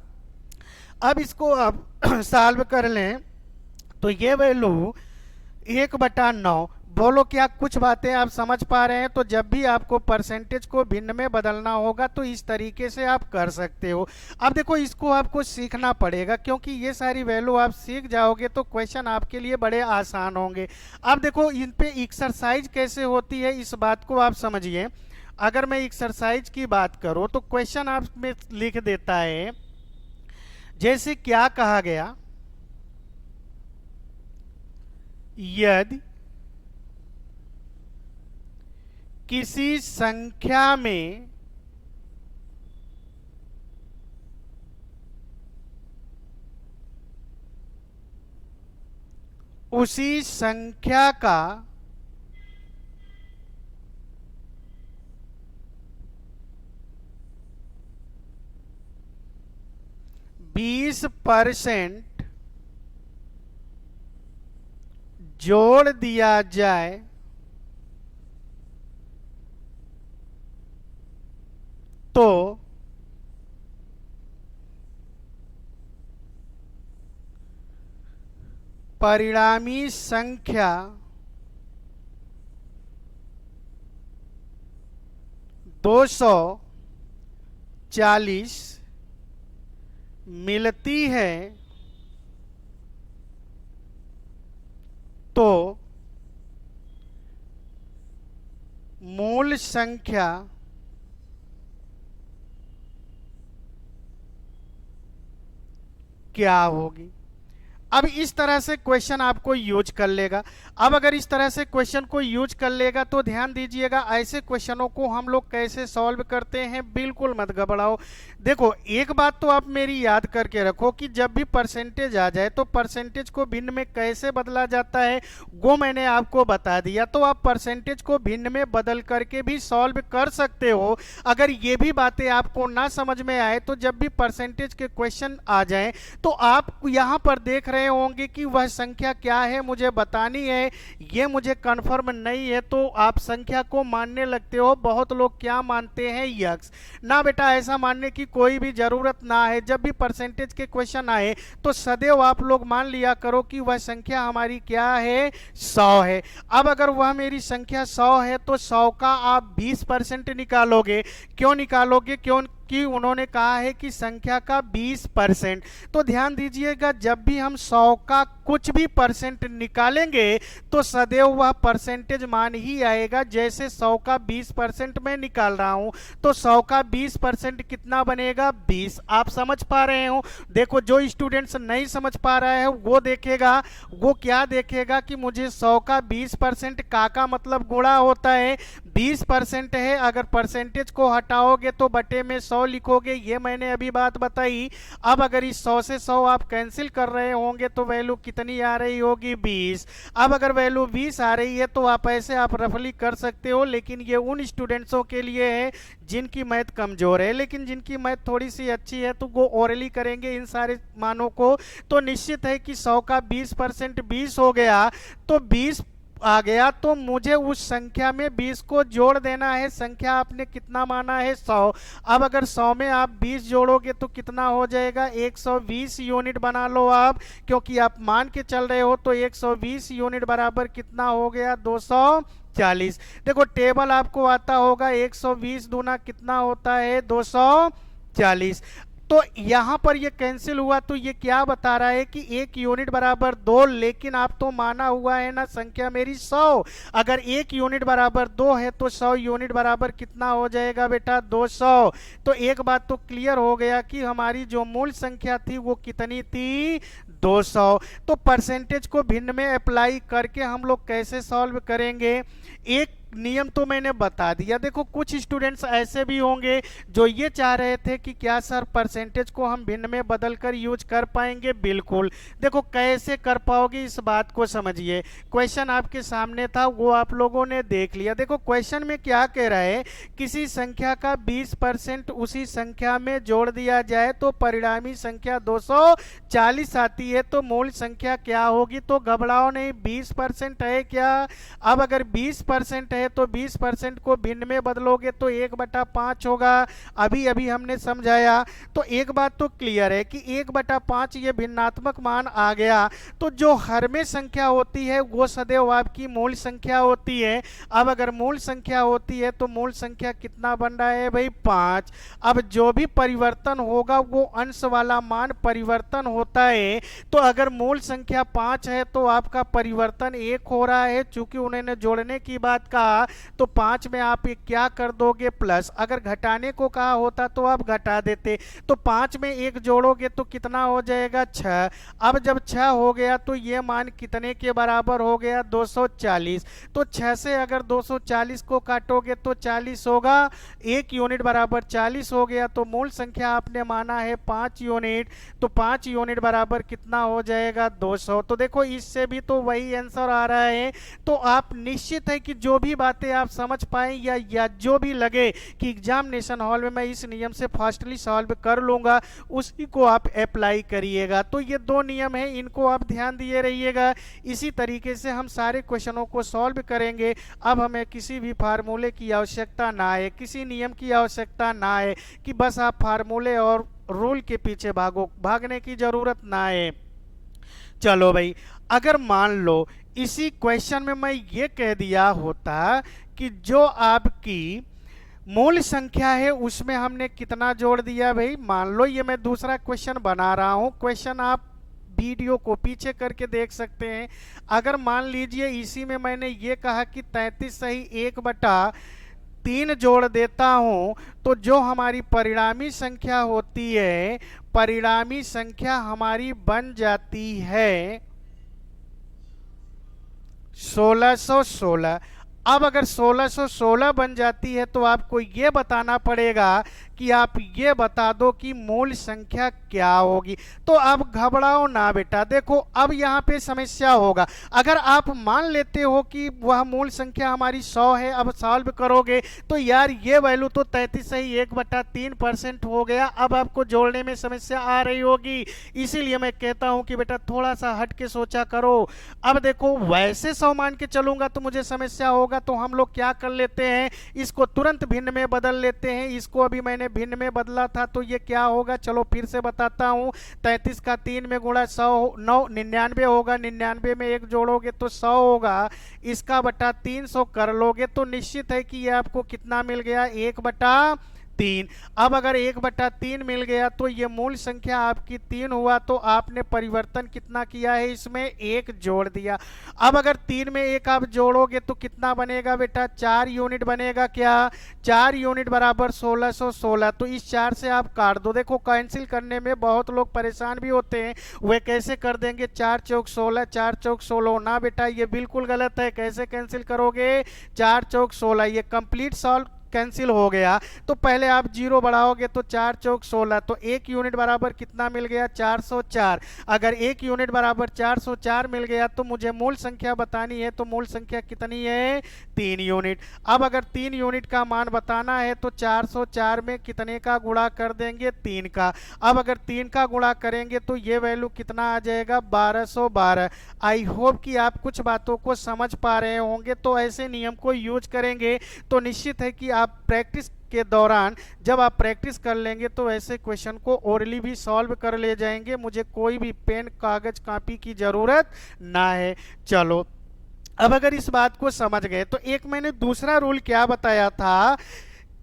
अब इसको आप सॉल्व कर लें तो ये वैल्यू 1/9। बोलो, क्या कुछ बातें आप समझ पा रहे हैं। तो जब भी आपको परसेंटेज को भिन्न में बदलना होगा तो इस तरीके से आप कर सकते हो। अब देखो, इसको आपको सीखना पड़ेगा, क्योंकि ये सारी वैल्यू आप सीख जाओगे तो क्वेश्चन आपके लिए बड़े आसान होंगे। अब देखो, इन पे एक्सरसाइज कैसे होती है इस बात को आप समझिए। अगर मैं एक्सरसाइज की बात करूं तो क्वेश्चन आप में लिख देता है, जैसे क्या कहा गया, यदि किसी संख्या में उसी संख्या का 20% जोड़ दिया जाए तो परिणामी संख्या 240 मिलती है तो मूल संख्या 'क्या होगी। अब इस तरह से क्वेश्चन आपको यूज कर लेगा। अब अगर इस तरह से क्वेश्चन को यूज कर लेगा तो ध्यान दीजिएगा, ऐसे क्वेश्चनों को हम लोग कैसे सॉल्व करते हैं, बिल्कुल मत घबराओ। देखो, एक बात तो आप मेरी याद करके रखो कि जब भी परसेंटेज आ जाए तो परसेंटेज को भिन्न में कैसे बदला जाता है वो मैंने आपको बता दिया। तो आप परसेंटेज को भिन्न में बदल करके भी सॉल्व कर सकते हो। अगर ये भी बातें आपको ना समझ में आए तो जब भी परसेंटेज के क्वेश्चन आ जाए तो आप यहाँ पर देख रहे होंगे कि वह संख्या क्या है मुझे बतानी है, ये मुझे कंफर्म नहीं है, तो आप संख्या को मानने लगते हो। बहुत लोग क्या मानते हैं, यक्स। ना बेटा, ऐसा मानने की कोई भी जरूरत ना है। जब भी परसेंटेज के क्वेश्चन आए तो सदैव आप लोग मान लिया करो कि वह संख्या हमारी क्या है, 100 है। अब अगर वह मेरी संख्या 100 है तो 100 का आप 20% निकालोगे। क्यों निकालोगे? क्यों कि उन्होंने कहा है कि संख्या का 20%। तो ध्यान दीजिएगा, जब भी हम 100 का कुछ भी परसेंट निकालेंगे तो सदैव वह परसेंटेज मान ही आएगा। जैसे 100 का 20% मैं निकाल रहा हूं तो 100 का 20% कितना बनेगा, 20। आप समझ पा रहे हो? देखो, जो स्टूडेंट्स नहीं समझ पा रहा है वो देखेगा, वो क्या देखेगा कि मुझे 100 का 20% का मतलब गुणा होता है, 20% है। अगर परसेंटेज को हटाओगे तो बटे में 100 लिखोगे, ये मैंने अभी बात बताई। अब अगर इस 100 से 100 आप कैंसिल कर रहे होंगे तो वैल्यू कितनी आ रही होगी, 20। अब अगर वैल्यू 20 आ रही है तो आप ऐसे आप रफली कर सकते हो, लेकिन ये उन स्टूडेंट्सों के लिए है जिनकी मैथ कमजोर है। लेकिन जिनकी मैथ थोड़ी सी अच्छी है तो वो ओरली करेंगे इन सारे मानों को। तो निश्चित है कि 100 का 20% 20 हो गया, तो 20 आ गया तो मुझे उस संख्या में 20 को जोड़ देना है। संख्या आपने कितना माना है, 100। अब अगर 100 में आप 20 जोड़ोगे तो कितना हो जाएगा, 120 यूनिट बना लो आप, क्योंकि आप मान के चल रहे हो। तो 120 यूनिट बराबर कितना हो गया, 240। देखो, टेबल आपको आता होगा, 120 दूना कितना होता है, 240। तो यहां पर ये कैंसिल हुआ तो ये क्या बता रहा है कि 1 यूनिट बराबर 2। लेकिन आप तो माना हुआ है ना संख्या मेरी 100। अगर 1 यूनिट बराबर 2 है तो 100 यूनिट बराबर कितना हो जाएगा बेटा, 200। तो एक बात तो क्लियर हो गया कि हमारी जो मूल संख्या थी वो कितनी थी, 200। तो परसेंटेज को भिन्न में अप्लाई करके हम लोग कैसे सॉल्व करेंगे, एक नियम तो मैंने बता दिया। देखो, कुछ स्टूडेंट्स ऐसे भी होंगे जो ये चाह रहे थे कि क्या सर परसेंटेज को हम भिन्न में बदलकर यूज कर पाएंगे। बिल्कुल। देखो, कैसे कर पाओगे इस बात को समझिए। क्वेश्चन आपके सामने था, वो आप लोगों ने देख लिया। देखो, क्वेश्चन में क्या कह रहा है, किसी संख्या का 20% उसी संख्या में जोड़ दिया जाए तो परिणामी संख्या 240 आती है, तो मूल संख्या क्या होगी। तो घबराओ नहीं, 20% है क्या। अब अगर 20% है तो 20% को भिन्न में बदलोगे तो 1/5 होगा। अभी अभी हमने समझाया। तो एक बात तो क्लियर है कि 1/5 ये भिन्नात्मक मान आ गया। तो जो हर में संख्या होती है वो सदैव आपकी मूल संख्या होती है। अब अगर मूल संख्या होती है तो मूल संख्या कितना बन रहा है भाई, 5। अब जो भी परिवर्तन होगा वो अंश वाला मान परिवर्तन होता है। तो अगर मूल संख्या 5 है तो आपका परिवर्तन 1 हो रहा है, चूंकि उन्होंने जोड़ने की बात कहा था तो 5 में आप एक क्या कर दोगे प्लस, अगर घटाने को कहा होता तो आप घटा देते। तो 5 में एक जोड़ोगे तो कितना हो जाएगा 6। अब जब 6 हो गया तो ये मान कितने के बराबर हो गया 240। तो 6 से अगर 240 को काटोगे तो 40 होगा, 1 यूनिट बराबर 40 हो गया। तो मूल संख्या आपने माना है 5 यूनिट, तो 5 यूनिट बराबर कितना हो जाएगा 200। तो देखो इससे भी तो वही आंसर आ रहा है। तो आप निश्चित है कि जो भी बातें आप समझ पाए या जो भी लगे कि एग्जामिनेशन हॉल में मैं इस नियम से फास्टली सॉल्व कर लूंगा, उसी को आप अप्लाई करिएगा। तो ये दो नियम है, इनको आप ध्यान दिए रहिएगा। इसी तरीके से हम सारे क्वेश्चनों को सॉल्व करेंगे। अब हमें किसी भी फार्मूले की आवश्यकता ना है, किसी नियम की आवश्यकता ना है कि बस आप फार्मूले और रूल के पीछे भागो, भागने की जरूरत ना है। चलो भाई, अगर मान लो इसी क्वेश्चन में मैं ये कह दिया होता कि जो आपकी मूल संख्या है उसमें हमने कितना जोड़ दिया भाई, मान लो ये मैं दूसरा क्वेश्चन बना रहा हूं, क्वेश्चन आप वीडियो को पीछे करके देख सकते हैं। अगर मान लीजिए इसी में मैंने ये कहा कि 33 सही 1/3 जोड़ देता हूं, तो जो हमारी परिणामी संख्या होती है, परिणामी संख्या हमारी बन जाती है 1616। अब अगर 1616 बन जाती है तो आपको ये बताना पड़ेगा कि आप ये बता दो कि मूल संख्या क्या होगी। तो अब घबराओ ना बेटा, देखो अब यहाँ पे समस्या होगा। अगर आप मान लेते हो कि वह मूल संख्या हमारी 100 है, अब सॉल्व करोगे तो यार ये वैल्यू तो 33 सही 1/3% हो गया। अब आपको जोड़ने में समस्या आ रही होगी, इसीलिए मैं कहता हूं कि बेटा थोड़ा सा हट के सोचा करो। अब देखो वैसे 100 मान के चलूंगा तो मुझे समस्या होगा, तो हम लोग क्या कर लेते हैं, इसको तुरंत भिन्न में बदल लेते हैं। इसको अभी मैंने भिन्न में बदला था तो ये क्या होगा, चलो फिर से बताता हूं। 33 का 3 में गुणा 100 9 99 होगा, 99 में एक जोड़ोगे तो 100 होगा, इसका बटा 300 कर लोगे तो निश्चित है कि ये आपको कितना मिल गया 1/3। अब अगर 1/3 मिल गया तो ये मूल संख्या आपकी 3 हुआ, तो आपने परिवर्तन कितना किया है, इसमें 1 जोड़ दिया। अब अगर 3 में 1 आप जोड़ोगे तो कितना बनेगा बेटा 4 यूनिट बनेगा। क्या 4 यूनिट बराबर 1616। तो इस 4 से आप काट दो। देखो कैंसिल करने में बहुत लोग परेशान भी होते हैं, वे कैसे कर देंगे 4 चौक 16, 4 चौक 16 ना बेटा, ये बिल्कुल गलत है। कैसे कैंसिल करोगे 4 चौक 16, ये कंप्लीट सॉल्व कैंसिल हो गया। तो पहले आप 0 बढ़ाओगे तो 4 चौक 16, तो 1 यूनिट बराबर कितना मिल गया 404। अगर 1 यूनिट बराबर 404 मिल गया तो मुझे मूल संख्या बतानी है, तो मूल संख्या कितनी है 3 यूनिट। अब अगर 3 यूनिट का मान बताना है तो 404 में कितने का गुणा कर देंगे 3 का। अब अगर 3 का गुणा करेंगे तो ये वैल्यू कितना आ जाएगा 1212। आई होप कि आप कुछ बातों को समझ पा रहे होंगे। तो ऐसे नियम को यूज करेंगे तो निश्चित है कि आप प्रैक्टिस के दौरान जब आप प्रैक्टिस कर लेंगे तो ऐसे क्वेश्चन को ओरली भी सॉल्व कर ले जाएंगे। मुझे कोई भी पेन कागज कॉपी की जरूरत ना है। चलो अब अगर इस बात को समझ गए तो एक मैंने दूसरा रूल क्या बताया था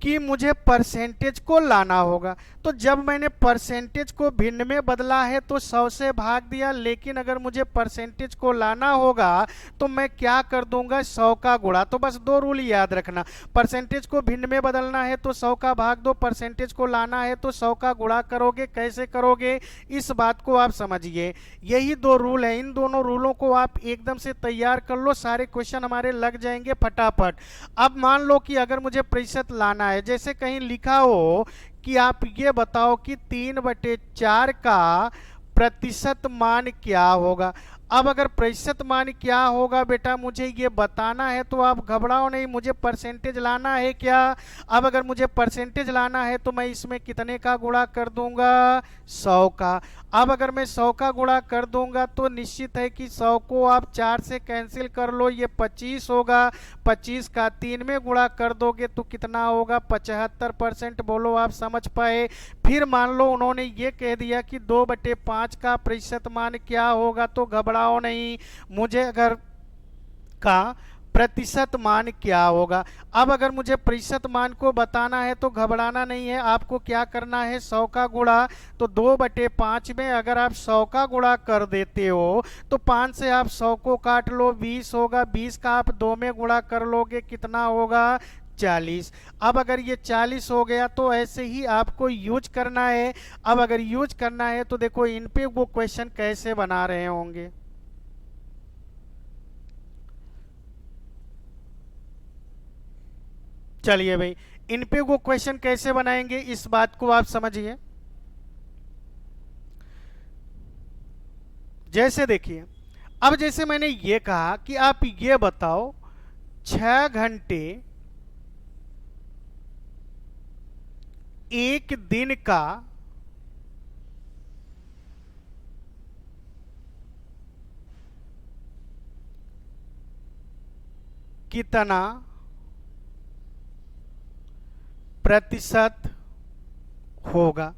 कि मुझे परसेंटेज को लाना होगा। तो जब मैंने परसेंटेज को भिन्न में बदला है तो 100 से भाग दिया, लेकिन अगर मुझे परसेंटेज को लाना होगा तो मैं क्या कर दूंगा 100 का गुणा। तो बस दो रूल याद रखना, परसेंटेज को भिन्न में बदलना है तो 100 का भाग दो, परसेंटेज को लाना है तो 100 का गुणा करोगे। कैसे करोगे इस बात को आप समझिए। यही दो रूल है, इन दोनों रूलों को आप एकदम से तैयार कर लो, सारे क्वेश्चन हमारे लग जाएंगे फटाफट। अब मान लो कि अगर मुझे प्रतिशत लाना है, जैसे कहीं लिखा हो कि आप ये बताओ कि 3/4 का प्रतिशत मान क्या होगा। अब अगर प्रतिशत मान क्या होगा बेटा मुझे ये बताना है, तो आप घबराओ नहीं, मुझे परसेंटेज लाना है क्या। अब अगर मुझे परसेंटेज लाना है तो मैं इसमें कितने का गुणा कर दूंगा 100 का। अब अगर मैं 100 का गुणा कर दूंगा तो निश्चित है कि 100 को आप 4 से कैंसिल कर लो, ये 25 होगा। 25 का 3 में गुणा कर दोगे तो कितना होगा 75%। बोलो आप समझ पाए। फिर मान लो उन्होंने ये कह दिया कि 2/5 का प्रतिशत मान क्या होगा, तो घबराओ नहीं, मुझे अगर का प्रतिशत मान क्या होगा। अब अगर मुझे प्रतिशत मान को बताना है तो घबराना नहीं है, आपको क्या करना है, 100 का गुणा, तो 2/5 में अगर आप 100 का गुणा कर देते हो तो 5 से आप 100 को काट लो, 20 होगा, 20 का आप 2 में गुणा कर लोगे, कितना होगा, 40। अब अगर ये 40 हो गया तो ऐसे ही आपको यूज करना है। अब अगर यूज करना है तो देखो इन पे वो क्वेश्चन कैसे बना रहे होंगे। चलिए भाई, इन पे वो क्वेश्चन कैसे बनाएंगे इस बात को आप समझिए। जैसे देखिए, अब जैसे मैंने ये कहा कि आप ये बताओ 6 घंटे एक दिन का कितना प्रतिशत होगा।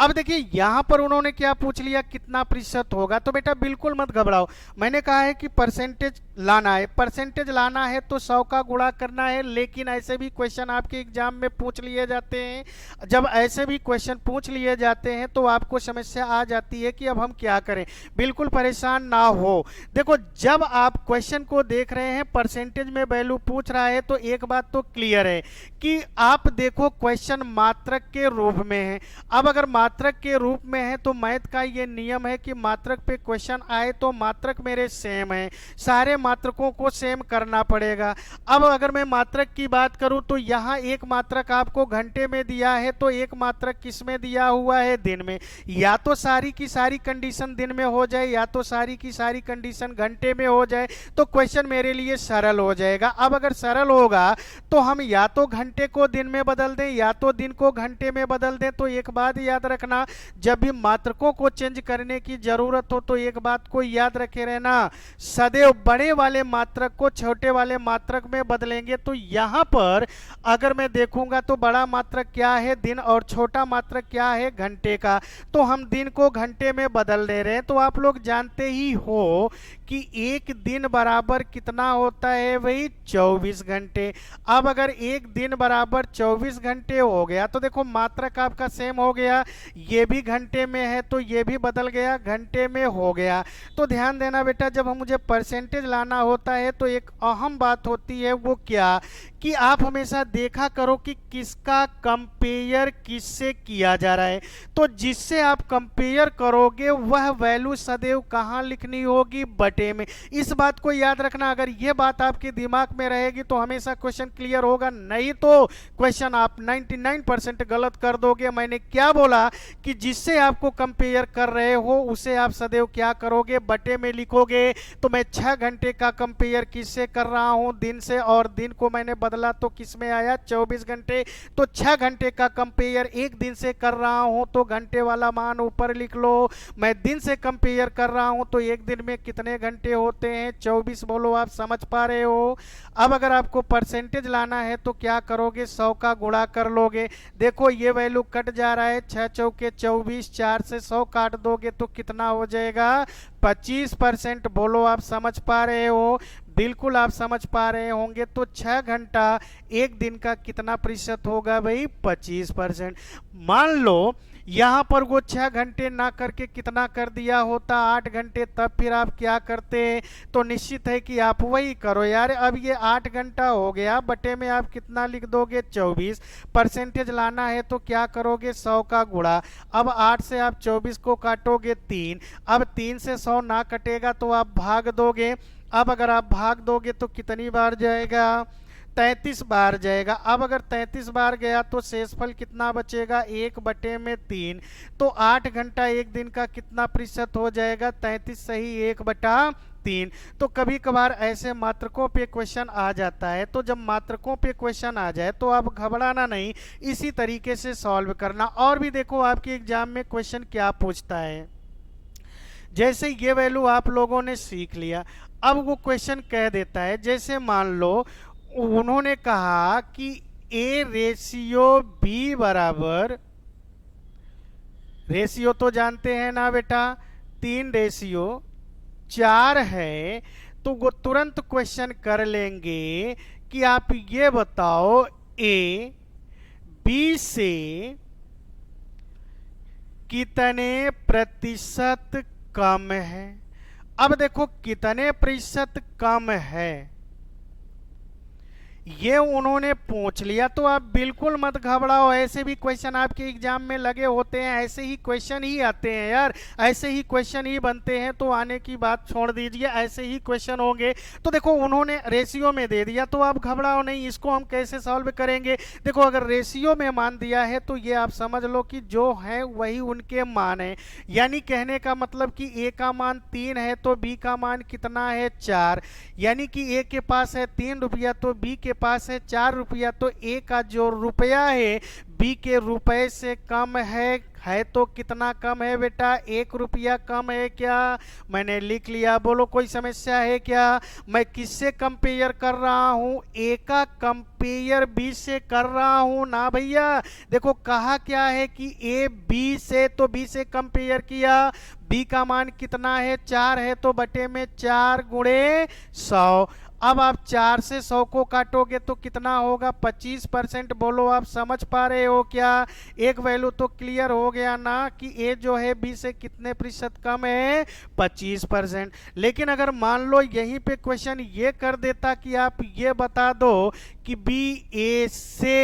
अब देखिए यहां पर उन्होंने क्या पूछ लिया, कितना प्रतिशत होगा, तो बेटा बिल्कुल मत घबराओ। मैंने कहा है कि परसेंटेज लाना है, परसेंटेज लाना है तो 100 का गुणा करना है। लेकिन ऐसे भी क्वेश्चन आपके एग्जाम में पूछ लिए जाते हैं। जब ऐसे भी क्वेश्चन पूछ लिए जाते हैं तो आपको समस्या आ जाती है कि अब हम क्या करें। बिल्कुल परेशान ना हो। देखो जब आप क्वेश्चन को देख रहे हैं परसेंटेज में वैल्यू पूछ रहा है तो एक बात तो क्लियर है कि आप देखो क्वेश्चन मात्रक के रूप में है। अब अगर मात्रक के रूप में है तो मैथ का ये नियम है कि मात्रक पे क्वेश्चन आए तो मात्रक मेरे सेम है, सारे मात्रकों को सेम करना पड़ेगा। अब अगर मैं मात्रक की बात करूं तो यहाँ एक मात्रक आपको घंटे में दिया है तो एक मात्रक किस में दिया हुआ है, दिन में। या तो सारी की सारी कंडीशन दिन में हो जाए या तो सारी की सारी कंडीशन घंटे में हो जाए तो क्वेश्चन मेरे लिए सरल हो जाएगा। अब अगर सरल होगा तो हम या तो घंटे को दिन में बदल दें या तो दिन को घंटे में बदल दें। तो एक बात याद रखना, जब भी मात्रकों को चेंज करने की जरूरत हो तो एक बात को याद रखे रहना, सदैव बड़े वाले मात्रक को छोटे वाले मात्रक में बदलेंगे। तो यहां पर अगर मैं देखूंगा तो बड़ा मात्रक क्या है, दिन, और छोटा मात्रक क्या है, घंटे का। तो हम दिन को घंटे में बदल ले रहे हैं। तो आप लोग जानते ही हो कि एक दिन बराबर कितना होता है, वही 24 घंटे। अब अगर एक दिन बराबर 24 घंटे हो गया तो देखो मात्रक आपका सेम हो गया, ये भी घंटे में है तो ये भी बदल गया, घंटे में हो गया। तो ध्यान देना बेटा, जब हम मुझे परसेंटेज लाना होता है तो एक अहम बात होती है, वो क्या कि आप हमेशा देखा करो कि किसका कंपेयर किससे किया जा रहा है। तो जिससे आप कंपेयर करोगे वह वैल्यू सदैव कहाँ लिखनी होगी, बटे में। इस बात को याद रखना, अगर यह बात आपके दिमाग में रहेगी तो हमेशा क्वेश्चन क्लियर होगा, नहीं तो क्वेश्चन आप 99% गलत कर दोगे। मैंने क्या बोला कि जिससे आपको कंपेयर कर रहे हो उसे आप सदैव क्या करोगे, बटे में लिखोगे। तो मैं 6 घंटे का कंपेयर किससे कर रहा हूं, दिन से, और दिन को मैंने बदला तो किस में आया, 24 घंटे। तो 6 घंटे का कंपेयर एक दिन से कर रहा हूं तो घंटे वाला मान ऊपर लिख लो। मैं दिन से कंपेयर कर रहा हूं तो एक दिन में कितने घंटे होते हैं, 24। बोलो आप समझ पा रहे हो। अब अगर आपको परसेंटेज लाना है तो क्या करोगे, 100 का गुणा कर लोगे। देखो ये वैल्यू कट जा रहा है, 6 चौके 24, 4 से 100 काट दोगे तो कितना हो जाएगा, 25%। बोलो आप समझ पा रहे हो, बिल्कुल आप समझ पा रहे होंगे। तो 6 घंटा एक दिन का कितना प्रतिशत होगा भाई, 25%। मान लो यहां पर वो 6 घंटे ना करके कितना कर दिया होता, 8 घंटे, तब फिर आप क्या करते, तो निश्चित है कि आप वही करो यार। अब ये 8 घंटा हो गया, बटे में आप कितना लिख दोगे, 24। परसेंटेज लाना है तो क्या करोगे, 100 का गुणा। अब 8 से आप 24 को काटोगे 3। अब 3 से 100 ना कटेगा तो आप भाग दोगे। अब अगर आप भाग दोगे तो कितनी बार जाएगा, 33 बार जाएगा। अब अगर 33 बार गया तो शेषफल कितना बचेगा, 1/3। तो 8 घंटा एक दिन का कितना प्रतिशत हो जाएगा, 33 सही 1/3। तो कभी कभार ऐसे मात्रकों पे क्वेश्चन आ जाता है, तो जब मात्रकों पे क्वेश्चन आ जाए तो आप घबराना नहीं, इसी तरीके से सॉल्व करना। और भी देखो आपके एग्जाम में क्वेश्चन क्या पूछता है। जैसे ये वैल्यू आप लोगों ने सीख लिया, अब वो क्वेश्चन कह देता है, जैसे मान लो उन्होंने कहा कि ए रेशियो बी बराबर, रेशियो तो जानते हैं ना बेटा, 3/4 है। तो वो तुरंत क्वेश्चन कर लेंगे कि आप ये बताओ ए बी से कितने प्रतिशत कम है। अब देखो कितने प्रतिशत कम है ये उन्होंने पूछ लिया, तो आप बिल्कुल मत घबराओ। ऐसे भी क्वेश्चन आपके एग्जाम में लगे होते हैं, ऐसे ही क्वेश्चन ही आते हैं यार, ऐसे ही क्वेश्चन ही बनते हैं। तो आने की बात छोड़ दीजिए, ऐसे ही क्वेश्चन होंगे। तो देखो उन्होंने रेशियो में दे दिया, तो आप घबराओ नहीं। इसको हम कैसे सॉल्व करेंगे? देखो अगर रेशियो में मान दिया है तो ये आप समझ लो कि जो है वही उनके मान है। यानी कहने का मतलब कि ए का मान 3 है तो बी का मान कितना है 4। यानी कि ए के पास है 3 रुपया तो बी के पास है 4 रुपया। तो ए का जो रुपया है बी के रुपए से कम है तो कितना कम है बेटा? 1 रुपया कम है क्या? मैंने लिख लिया। बोलो कोई समस्या है क्या? मैं किससे कंपेयर कर रहा हूं? ए का कंपेयर बी से कर रहा हूं ना भैया। देखो कहा क्या है कि ए बी से, तो बी से कंपेयर किया। बी का मान कितना है? 4 है तो बटे में 4 गुणे 100। अब आप 4 से 100 को काटोगे तो कितना होगा? 25%। बोलो आप समझ पा रहे हो क्या? एक वैल्यू तो क्लियर हो गया ना कि ए जो है बी से कितने प्रतिशत कम है? 25%। लेकिन अगर मान लो यहीं पे क्वेश्चन ये कर देता कि आप ये बता दो कि बी ए से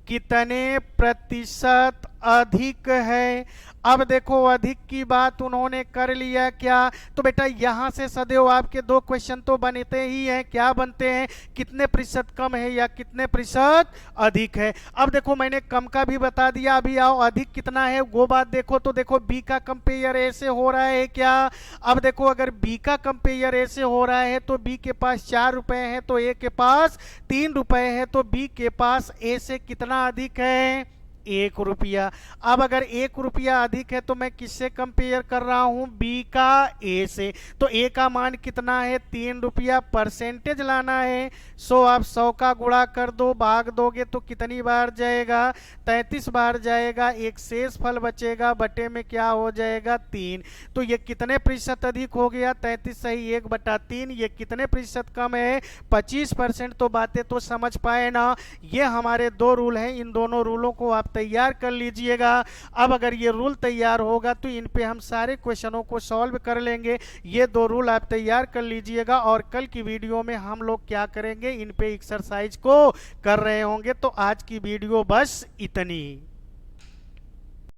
कितने प्रतिशत अधिक है। अब देखो अधिक की बात उन्होंने कर लिया क्या? तो बेटा यहां से सदैव आपके 2 क्वेश्चन तो बनते ही हैं। क्या बनते हैं? कितने प्रतिशत कम है या कितने प्रतिशत अधिक है। अब देखो मैंने कम का भी बता दिया। अभी आओ अधिक कितना है वो बात देखो। तो देखो बी का कंपेयर ए से हो रहा है क्या? अब देखो अगर बी का कंपेयर ए से हो रहा है तो बी के पास 4 रुपए है तो ए के पास 3 रुपए है। तो बी के पास ए से कितना अधिक है? 1 रुपया। अब अगर 1 रुपया अधिक है तो मैं किससे कंपेयर कर रहा हूं? बी का ए से। तो ए का मान कितना है? 3 रुपया। परसेंटेज लाना है। सो आप 100 का गुणा कर दो, भाग दोगे तो कितनी बार जाएगा? 33 बार जाएगा। एक शेष फल बचेगा, बटे में क्या हो जाएगा? 3। तो ये कितने प्रतिशत अधिक हो गया? 33 सही 1/3। ये कितने प्रतिशत कम है? 25%। तो बातें तो समझ पाए ना। ये हमारे 2 रूल हैं। इन दोनों रूलों को आप तैयार कर लीजिएगा। अब अगर ये रूल तैयार होगा तो इन पे हम सारे क्वेश्चनों को सॉल्व कर लेंगे। ये 2 रूल आप तैयार कर लीजिएगा और कल की वीडियो में हम लोग क्या करेंगे? इन पे एक्सरसाइज को कर रहे होंगे। तो आज की वीडियो बस इतनी।